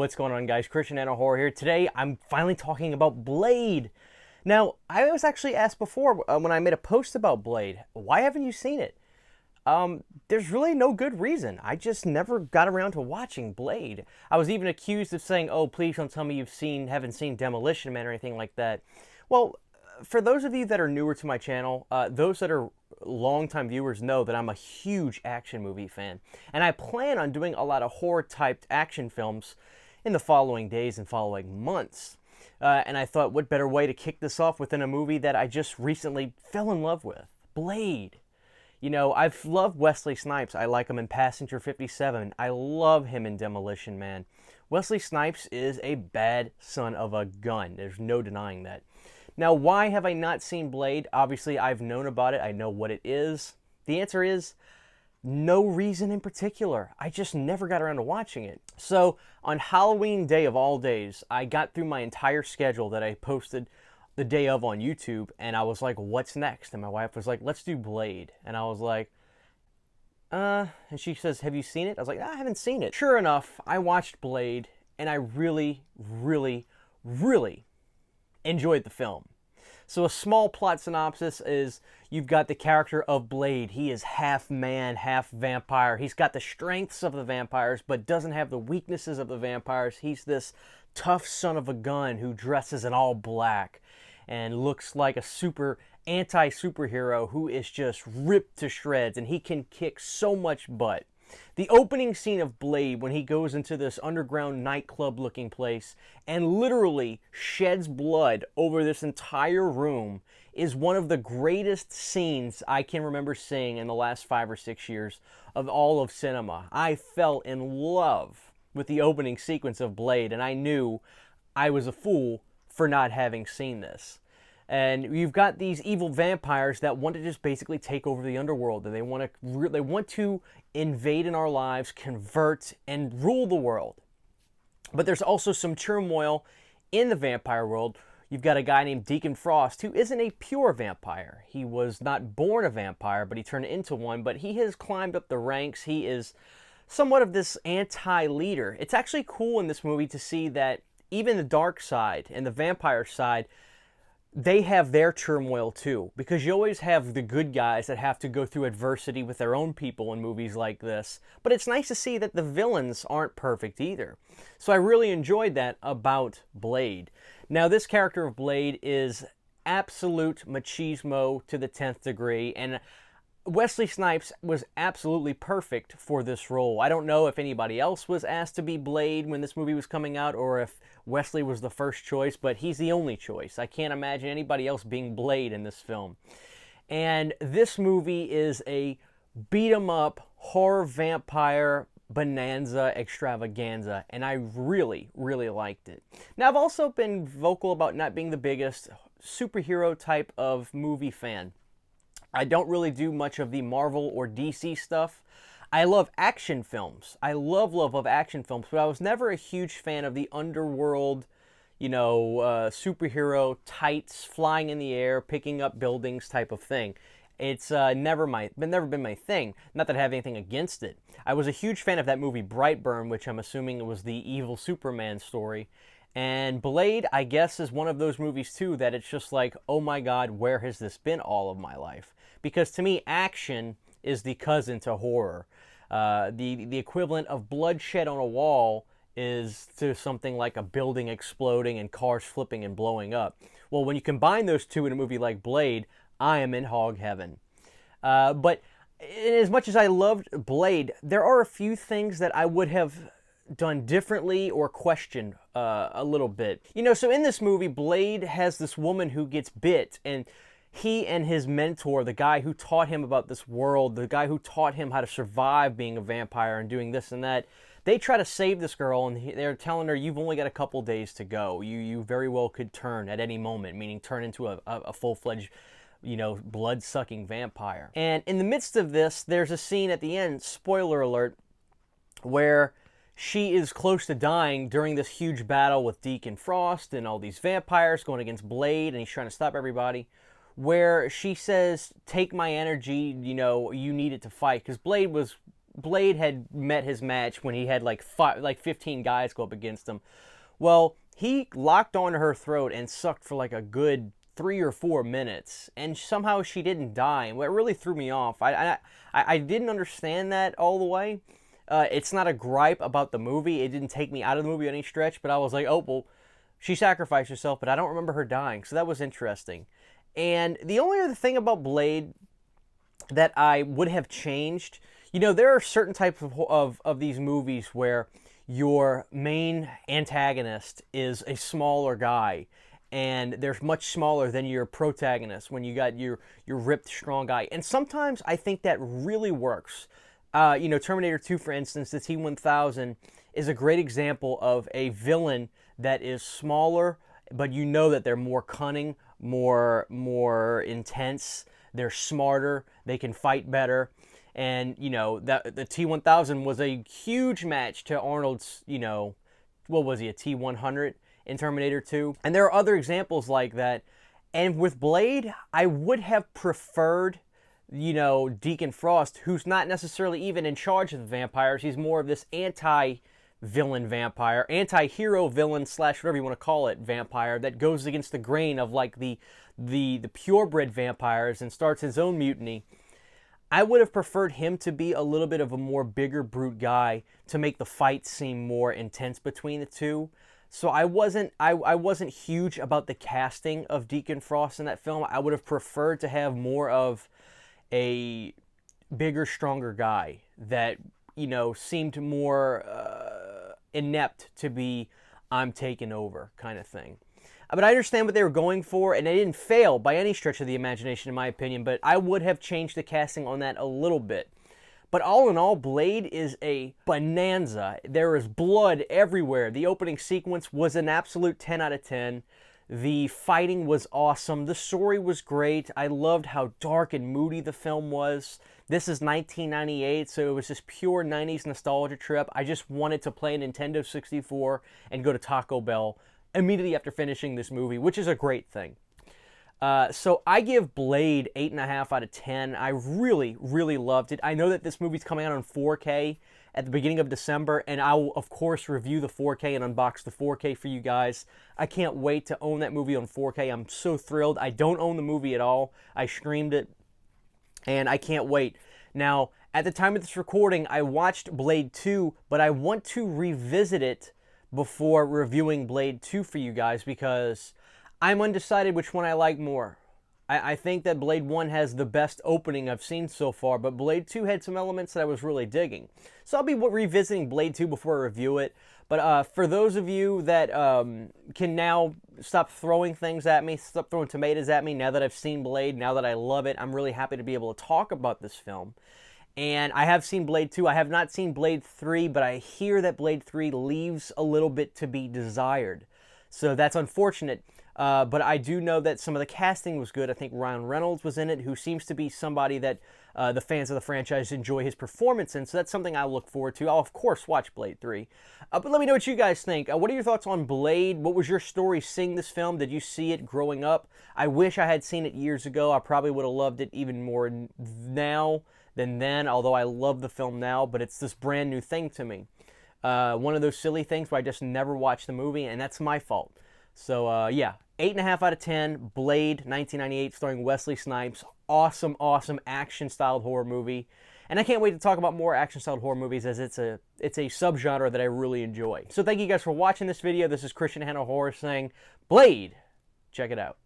What's going on, guys? Christian and Horror here. Today, I'm finally talking about Blade. Now, I was actually asked before when I made a post about Blade, why haven't you seen it? There's really no good reason. I just never got around to watching Blade. I was even accused of saying, "Oh, please don't tell me haven't seen Demolition Man or anything like that." Well, for those of you that are newer to my channel, those that are longtime viewers know that I'm a huge action movie fan, and I plan on doing a lot of horror-typed action films in the following days and following months. And I thought, what better way to kick this off within a movie that I just recently fell in love with, Blade. You know, I've loved Wesley Snipes. I like him in Passenger 57. I love him in Demolition Man. Wesley Snipes is a bad son of a gun. There's no denying that. Now, why have I not seen Blade? Obviously, I've known about it. I know what it is. The answer is no reason in particular. I just never got around to watching it. So, on Halloween day of all days, I got through my entire schedule that I posted the day of on YouTube, and I was like, what's next? And my wife was like, let's do Blade. And I was like, and she says, have you seen it? I was like, I haven't seen it. Sure enough, I watched Blade, and I really, really, really enjoyed the film. So a small plot synopsis is you've got the character of Blade. He is half man, half vampire. He's got the strengths of the vampires, but doesn't have the weaknesses of the vampires. He's this tough son of a gun who dresses in all black and looks like a anti-superhero who is just ripped to shreds, and he can kick so much butt. The opening scene of Blade, when he goes into this underground nightclub looking place and literally sheds blood over this entire room, is one of the greatest scenes I can remember seeing in the last 5 or 6 years of all of cinema. I fell in love with the opening sequence of Blade, and I knew I was a fool for not having seen this. And you've got these evil vampires that want to just basically take over the underworld, and they want to invade in our lives, convert, and rule the world. But there's also some turmoil in the vampire world. You've got a guy named Deacon Frost who isn't a pure vampire. He was not born a vampire, but he turned into one. But he has climbed up the ranks. He is somewhat of this anti-leader. It's actually cool in this movie to see that even the dark side and the vampire side, they have their turmoil too, because you always have the good guys that have to go through adversity with their own people in movies like this. But it's nice to see that the villains aren't perfect either. So I really enjoyed that about Blade. Now, this character of Blade is absolute machismo to the 10th degree, and Wesley Snipes was absolutely perfect for this role. I don't know if anybody else was asked to be Blade when this movie was coming out, or if Wesley was the first choice, but he's the only choice. I can't imagine anybody else being Blade in this film. And this movie is a beat-em-up horror vampire bonanza extravaganza, and I really, really liked it. Now, I've also been vocal about not being the biggest superhero type of movie fan. I don't really do much of the Marvel or DC stuff. I love action films. I love action films, but I was never a huge fan of the underworld, superhero tights, flying in the air, picking up buildings type of thing. It's never been my thing. Not that I have anything against it. I was a huge fan of that movie Brightburn, which I'm assuming was the evil Superman story. And Blade, I guess, is one of those movies too that it's just like, oh my God, where has this been all of my life? Because to me, action is the cousin to horror. The equivalent of bloodshed on a wall is to something like a building exploding and cars flipping and blowing up. Well, when you combine those two in a movie like Blade, I am in hog heaven. But as much as I loved Blade, there are a few things that I would have done differently or questioned a little bit. So in this movie, Blade has this woman who gets bit, and he and his mentor, the guy who taught him about this world, the guy who taught him how to survive being a vampire and doing this and that, they try to save this girl, and they're telling her, you've only got a couple days to go. You very well could turn at any moment, meaning turn into a full-fledged, blood-sucking vampire. And in the midst of this, there's a scene at the end, spoiler alert, where she is close to dying during this huge battle with Deacon Frost and all these vampires going against Blade, and he's trying to stop everybody, where she says, take my energy, you need it to fight, because Blade was Blade had met his match when he had like 15 guys go up against him. Well, he locked onto her throat and sucked for like a good 3 or 4 minutes, and somehow she didn't die. And what really threw me off, I didn't understand that all the way. It's not a gripe about the movie. It didn't take me out of the movie any stretch, but I was like, oh, well, she sacrificed herself, but I don't remember her dying, so that was interesting. And the only other thing about Blade that I would have changed, you know, there are certain types of these movies where your main antagonist is a smaller guy, and they're much smaller than your protagonist when you got your ripped, strong guy. And sometimes I think that really works. You know, Terminator 2, for instance, the T-1000 is a great example of a villain that is smaller, but you know that they're more cunning, more intense, they're smarter, they can fight better. And, you know, the T-1000 was a huge match to Arnold's, you know, what was he, a T-100 in Terminator 2? And there are other examples like that. And with Blade, I would have preferred, you know, Deacon Frost, who's not necessarily even in charge of the vampires. He's more of this anti-villain vampire, anti-hero villain / whatever you want to call it, vampire that goes against the grain of like the purebred vampires and starts his own mutiny. I would have preferred him to be a little bit of a more bigger brute guy to make the fight seem more intense between the two. So I wasn't huge about the casting of Deacon Frost in that film. I would have preferred to have more of a bigger, stronger guy that, you know, seemed more inept to be I'm taking over kind of thing. But I understand what they were going for, and they didn't fail by any stretch of the imagination, in my opinion, but I would have changed the casting on that a little bit. But all in all, Blade is a bonanza. There is blood everywhere. The opening sequence was an absolute 10 out of 10. The fighting was awesome. The story was great. I loved how dark and moody the film was. This is 1998, so it was this pure 90s nostalgia trip. I just wanted to play a Nintendo 64 and go to Taco Bell immediately after finishing this movie, which is a great thing. So I give Blade 8.5 out of 10. I really, really loved it. I know that this movie's coming out on 4K at the beginning of December, and I will, of course, review the 4K and unbox the 4K for you guys. I can't wait to own that movie on 4K. I'm so thrilled. I don't own the movie at all. I streamed it, and I can't wait. Now, at the time of this recording, I watched Blade 2, but I want to revisit it before reviewing Blade 2 for you guys because I'm undecided which one I like more. I think that Blade 1 has the best opening I've seen so far, but Blade 2 had some elements that I was really digging. So I'll be revisiting Blade 2 before I review it. But for those of you that can now stop throwing things at me, stop throwing tomatoes at me now that I've seen Blade, now that I love it, I'm really happy to be able to talk about this film. And I have seen Blade 2. I have not seen Blade 3, but I hear that Blade 3 leaves a little bit to be desired. So that's unfortunate. But I do know that some of the casting was good. I think Ryan Reynolds was in it, who seems to be somebody that the fans of the franchise enjoy his performance in. So that's something I look forward to. I'll, of course, watch Blade 3. But let me know what you guys think. What are your thoughts on Blade? What was your story seeing this film? Did you see it growing up? I wish I had seen it years ago. I probably would have loved it even more now than then, although I love the film now, but it's this brand new thing to me. One of those silly things where I just never watched the movie, and that's my fault. So, yeah, 8.5 out of 10, Blade, 1998, starring Wesley Snipes. Awesome, awesome action-styled horror movie. And I can't wait to talk about more action-styled horror movies as it's a subgenre that I really enjoy. So thank you guys for watching this video. This is Christian Hanna Horror saying, Blade, check it out.